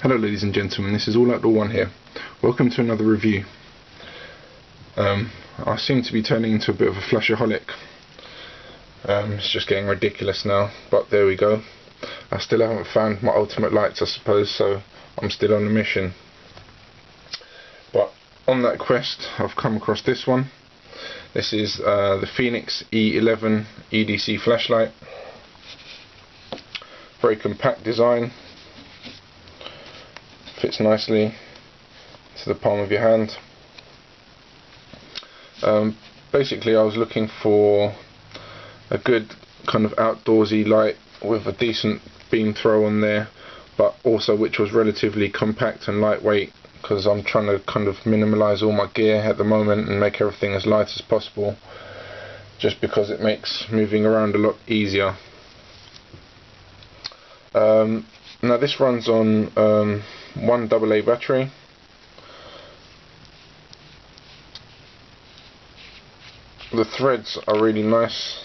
Hello ladies and gentlemen, this is Alloutdoor1 here. Welcome to another review. I seem to be turning into a bit of a flashaholic. It's just getting ridiculous now, but there we go. I still haven't found my ultimate lights, I suppose, so I'm still on a mission. But on that quest, I've come across this one. This is the Fenix E11 EDC flashlight. Very compact design. Fits nicely to the palm of your hand. Basically I was looking for a good kind of outdoorsy light with a decent beam throw on there, but also which was relatively compact and lightweight, because I'm trying to kind of minimize all my gear at the moment and make everything as light as possible, just because it makes moving around a lot easier. Now this runs on one AA battery. The threads are really nice.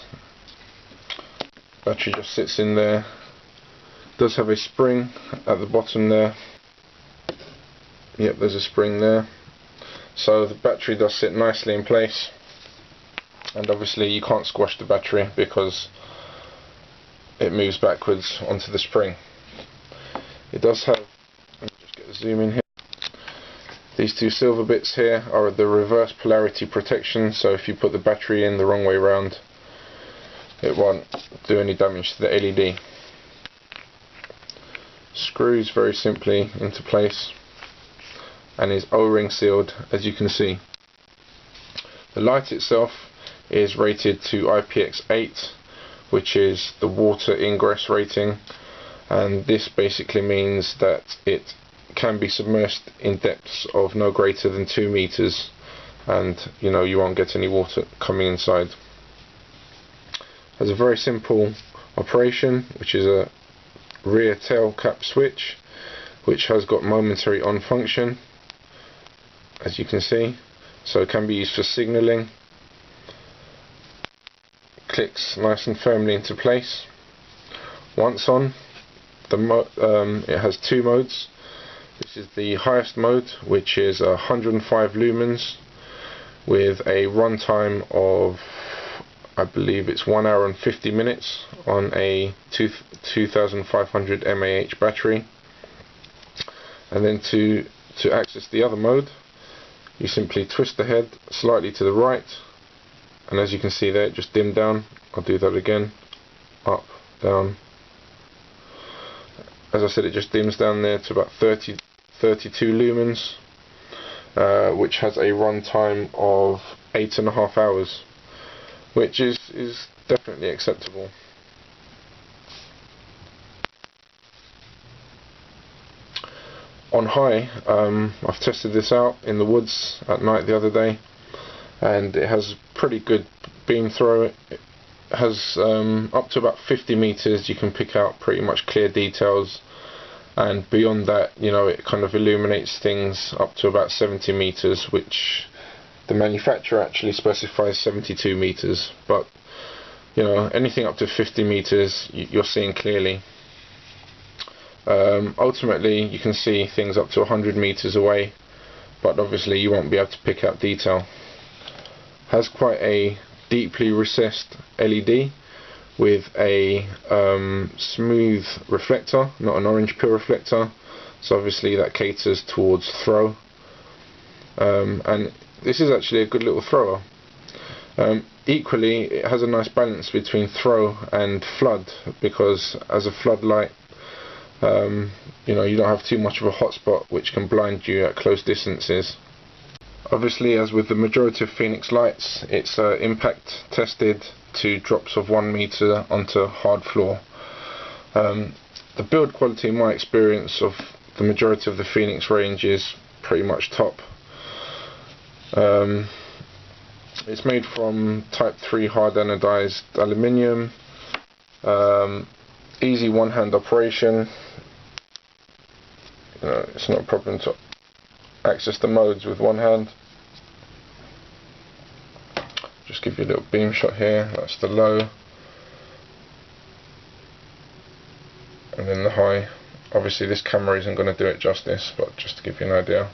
Battery just sits in there. Does have a spring at the bottom there. Yep, there's a spring there. So the battery does sit nicely in place. And obviously you can't squash the battery because it moves backwards onto the spring. It does have, let me just get a zoom in here. These two silver bits here are the reverse polarity protection, so if you put the battery in the wrong way round, it won't do any damage to the LED. Screws very simply into place and is O-ring sealed, as you can see. The light itself is rated to IPX8, which is the water ingress rating, and this basically means that it can be submerged in depths of no greater than 2 meters, and you won't get any water coming inside. Has a very simple operation, which is a rear tail cap switch, which has got momentary on function, as you can see, so it can be used for signaling. Clicks nice and firmly into place. Once on, it has two modes. This is the highest mode, which is 105 lumens with a runtime of, I believe it's 1 hour and 50 minutes on a 2500 mAh battery. And then to access the other mode, you simply twist the head slightly to the right, and as you can see there, it just dimmed down. I'll do that again. Up, down. As I said, it just dims down there to about 32 lumens, which has a runtime of 8.5 hours, which is definitely acceptable. On high, I've tested this out in the woods at night the other day, and it has pretty good beam throw. It has up to about 50 meters. You can pick out pretty much clear details, and beyond that, it kind of illuminates things up to about 70 meters, which the manufacturer actually specifies 72 meters, but anything up to 50 meters you're seeing clearly. Ultimately you can see things up to 100 meters away, but obviously you won't be able to pick out detail. Has quite a deeply recessed LED with a smooth reflector, not an orange peel reflector, so obviously that caters towards throw, and this is actually a good little thrower. Equally, it has a nice balance between throw and flood, because as a floodlight, you don't have too much of a hotspot which can blind you at close distances. Obviously, as with the majority of Fenix lights, it's impact tested to drops of 1 meter onto hard floor. The build quality, in my experience, of the majority of the Fenix range is pretty much top. It's made from type 3 hard anodized aluminium. Easy one-hand operation. It's not a problem to access the modes with one hand. Just give you a little beam shot here. That's the low, and then the high Obviously this camera isn't going to do it justice, but just to give you an idea.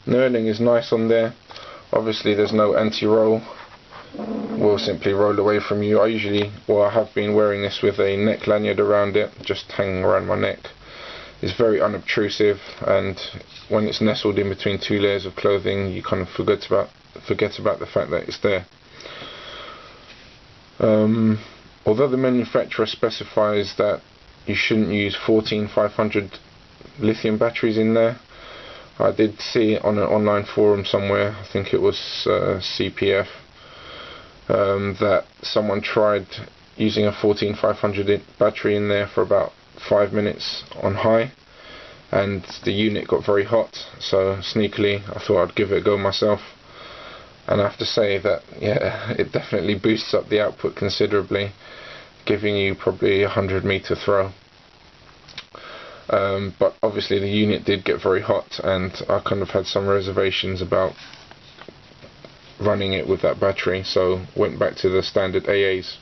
Knurling is nice on there. Obviously there's no anti-roll, will simply roll away from you. I have been wearing this with a neck lanyard around it, just hanging around my neck. It's very unobtrusive, and when it's nestled in between two layers of clothing, you kind of forget about the fact that it's there. Although the manufacturer specifies that you shouldn't use 14500 lithium batteries in there, I did see on an online forum somewhere, I think it was CPF, that someone tried using a 14500 battery in there for about 5 minutes on high, and the unit got very hot, so sneakily I thought I'd give it a go myself, and I have to say that, yeah, it definitely boosts up the output considerably, giving you probably a 100-meter throw. But obviously the unit did get very hot, and I kind of had some reservations about running it with that battery, so went back to the standard AAs.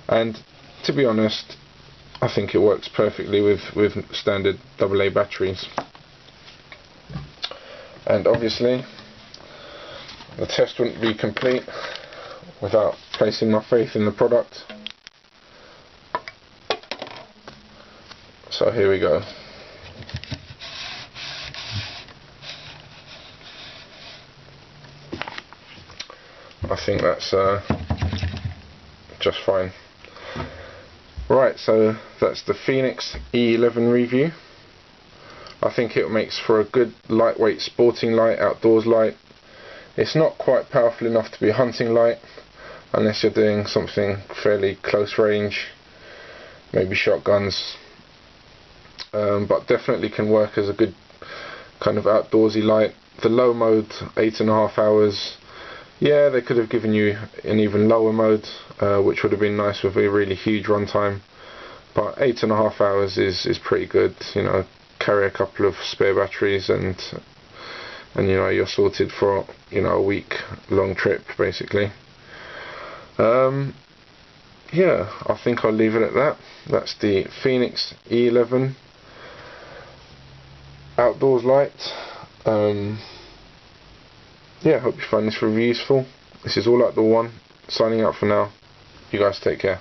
And to be honest, I think it works perfectly with standard AA batteries. And obviously the test wouldn't be complete without placing my faith in the product. So here we go. I think that's just fine. Right, so that's the Fenix E11 review. I think it makes for a good lightweight sporting light, outdoors light. It's not quite powerful enough to be a hunting light unless you're doing something fairly close range, maybe shotguns. But definitely can work as a good kind of outdoorsy light. The low mode, 8.5 hours, yeah, they could have given you an even lower mode, which would have been nice with a really huge runtime, but 8.5 hours is pretty good. You know, carry a couple of spare batteries and you know, you're sorted for, you know, a week long trip basically. Yeah, I think I'll leave it at that. That's the Fenix E11 outdoors light. Yeah, hope you find this review useful. This is Alloutdoor1 signing out for now. You guys take care.